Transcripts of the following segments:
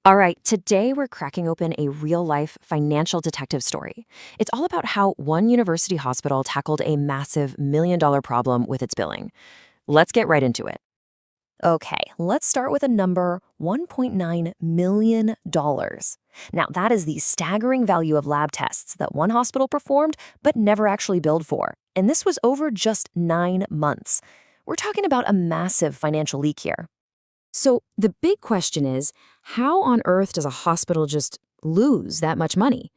All right, today we're cracking open a real life financial detective story. It's all about how one university hospital tackled a massive $1 million problem with its billing. Let's get right into it. Okay, let's start with a number $1.9 million. Now, that is the staggering value of lab tests that one hospital performed but never actually billed for. And this was over just 9 months. We're talking about a massive financial leak here. So the big question is, how on earth does a hospital just lose that much money?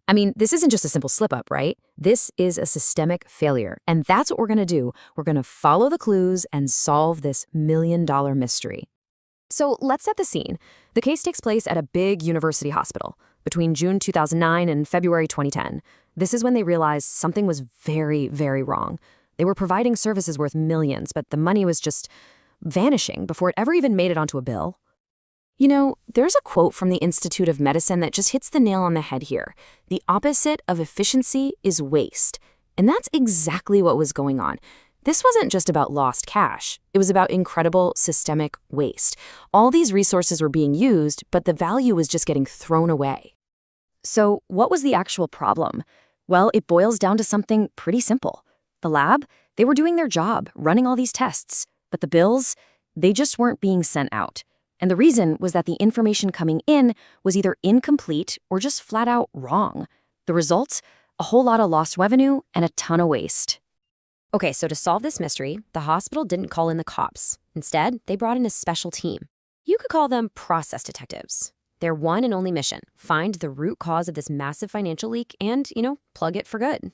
I mean, this isn't just a simple slip up, right? This is a systemic failure. And that's what we're going to do. We're going to follow the clues and solve this $1 million mystery. So let's set the scene. The case takes place at a big university hospital between June 2009 and February 2010. This is when they realized something was very, very wrong. They were providing services worth millions, but the money was just vanishing before it ever even made it onto a bill. You know, there's a quote from the Institute of Medicine that just hits the nail on the head here. The opposite of efficiency is waste. And that's exactly what was going on. This wasn't just about lost cash. It was about incredible systemic waste. All these resources were being used, but the value was just getting thrown away. So what was the actual problem? Well, it boils down to something pretty simple. The lab, they were doing their job, running all these tests. But the bills, they just weren't being sent out. And the reason was that the information coming in was either incomplete or just flat out wrong. The result? A whole lot of lost revenue and a ton of waste. Okay, so to solve this mystery, the hospital didn't call in the cops. Instead, they brought in a special team. You could call them process detectives. Their one and only mission, find the root cause of this massive financial leak and, plug it for good.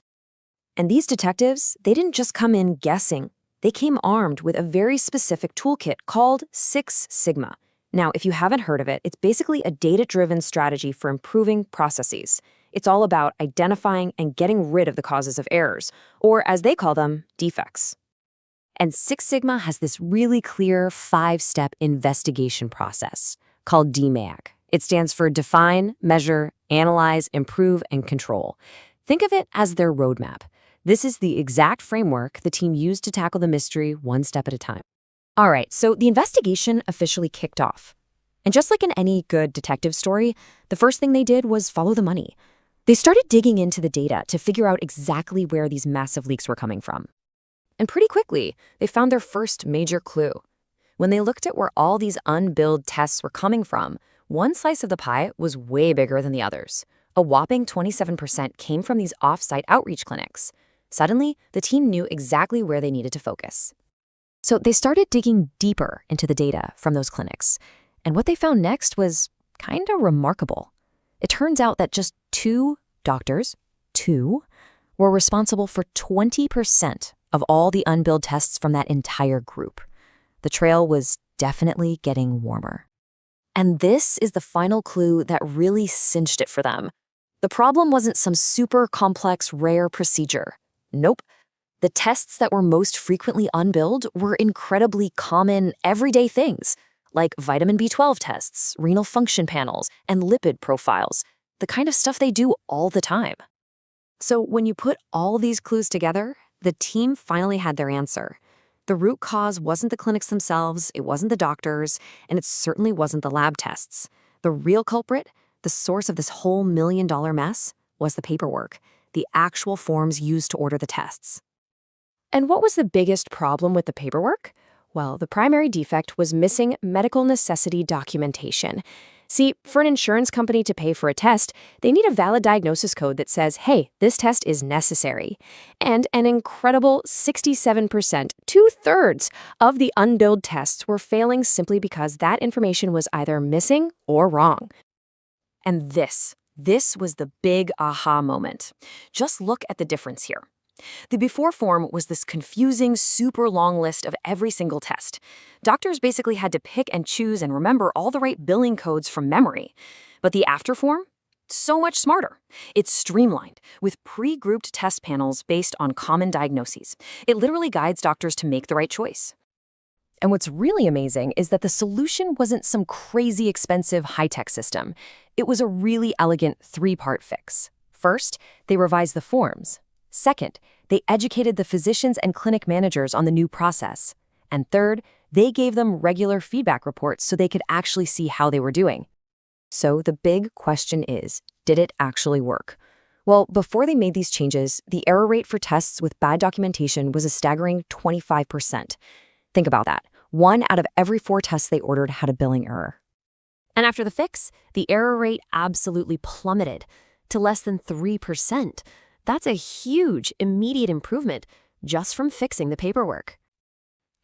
And these detectives, they didn't just come in guessing. They came armed with a very specific toolkit called Six Sigma. Now, if you haven't heard of it, it's basically a data-driven strategy for improving processes. It's all about identifying and getting rid of the causes of errors, or as they call them, defects. And Six Sigma has this really clear 5-step investigation process called DMAIC. It stands for Define, Measure, Analyze, Improve, and Control. Think of it as their roadmap. This is the exact framework the team used to tackle the mystery one step at a time. All right, so the investigation officially kicked off. And just like in any good detective story, the first thing they did was follow the money. They started digging into the data to figure out exactly where these massive leaks were coming from. And pretty quickly, they found their first major clue. When they looked at where all these unbilled tests were coming from, one slice of the pie was way bigger than the others. A whopping 27% came from these off-site outreach clinics. Suddenly, the team knew exactly where they needed to focus. So they started digging deeper into the data from those clinics. And what they found next was kind of remarkable. It turns out that just 2 doctors, were responsible for 20% of all the unbilled tests from that entire group. The trail was definitely getting warmer. And this is the final clue that really cinched it for them. The problem wasn't some super complex, rare procedure. Nope. The tests that were most frequently unbilled were incredibly common, everyday things, like vitamin B12 tests, renal function panels, and lipid profiles, the kind of stuff they do all the time. So when you put all these clues together, the team finally had their answer. The root cause wasn't the clinics themselves, it wasn't the doctors, and it certainly wasn't the lab tests. The real culprit, the source of this whole $1 million mess, was the paperwork. The actual forms used to order the tests. And what was the biggest problem with the paperwork? Well, the primary defect was missing medical necessity documentation. See, for an insurance company to pay for a test, they need a valid diagnosis code that says, hey, this test is necessary. And an incredible 67%, 2/3 of the unbilled tests were failing simply because that information was either missing or wrong. And this was the big aha moment. Just look at the difference here. The before form was this confusing, super long list of every single test. Doctors basically had to pick and choose and remember all the right billing codes from memory. But the after form? So much smarter. It's streamlined, with pre-grouped test panels based on common diagnoses. It literally guides doctors to make the right choice. And what's really amazing is that the solution wasn't some crazy expensive high-tech system. It was a really elegant 3-part fix. First, they revised the forms. Second, they educated the physicians and clinic managers on the new process. And third, they gave them regular feedback reports so they could actually see how they were doing. So the big question is, did it actually work? Well, before they made these changes, the error rate for tests with bad documentation was a staggering 25%. Think about that. 1 out of every 4 tests they ordered had a billing error. And after the fix, the error rate absolutely plummeted to less than 3%. That's a huge, immediate improvement just from fixing the paperwork.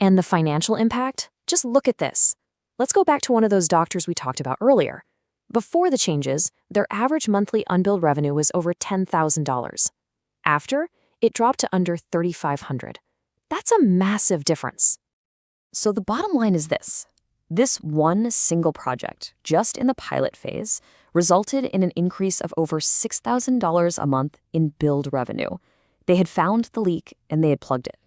And the financial impact? Just look at this. Let's go back to one of those doctors we talked about earlier. Before the changes, their average monthly unbilled revenue was over $10,000. After, it dropped to under $3,500. That's a massive difference. So the bottom line is this. This one single project, just in the pilot phase, resulted in an increase of over $6,000 a month in billed revenue. They had found the leak and they had plugged it.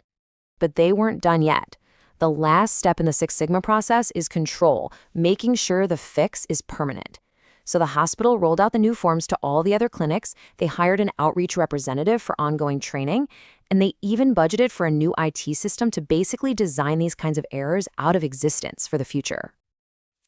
But they weren't done yet. The last step in the Six Sigma process is control, making sure the fix is permanent. So the hospital rolled out the new forms to all the other clinics, they hired an outreach representative for ongoing training, and they even budgeted for a new IT system to basically design these kinds of errors out of existence for the future.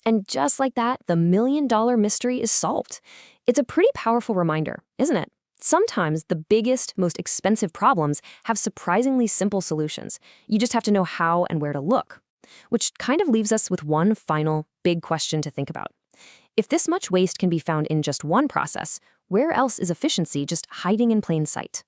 And just like that, the million-dollar mystery is solved. It's a pretty powerful reminder, isn't it? Sometimes the biggest, most expensive problems have surprisingly simple solutions. You just have to know how and where to look. Which kind of leaves us with one final big question to think about. If this much waste can be found in just one process, where else is efficiency just hiding in plain sight?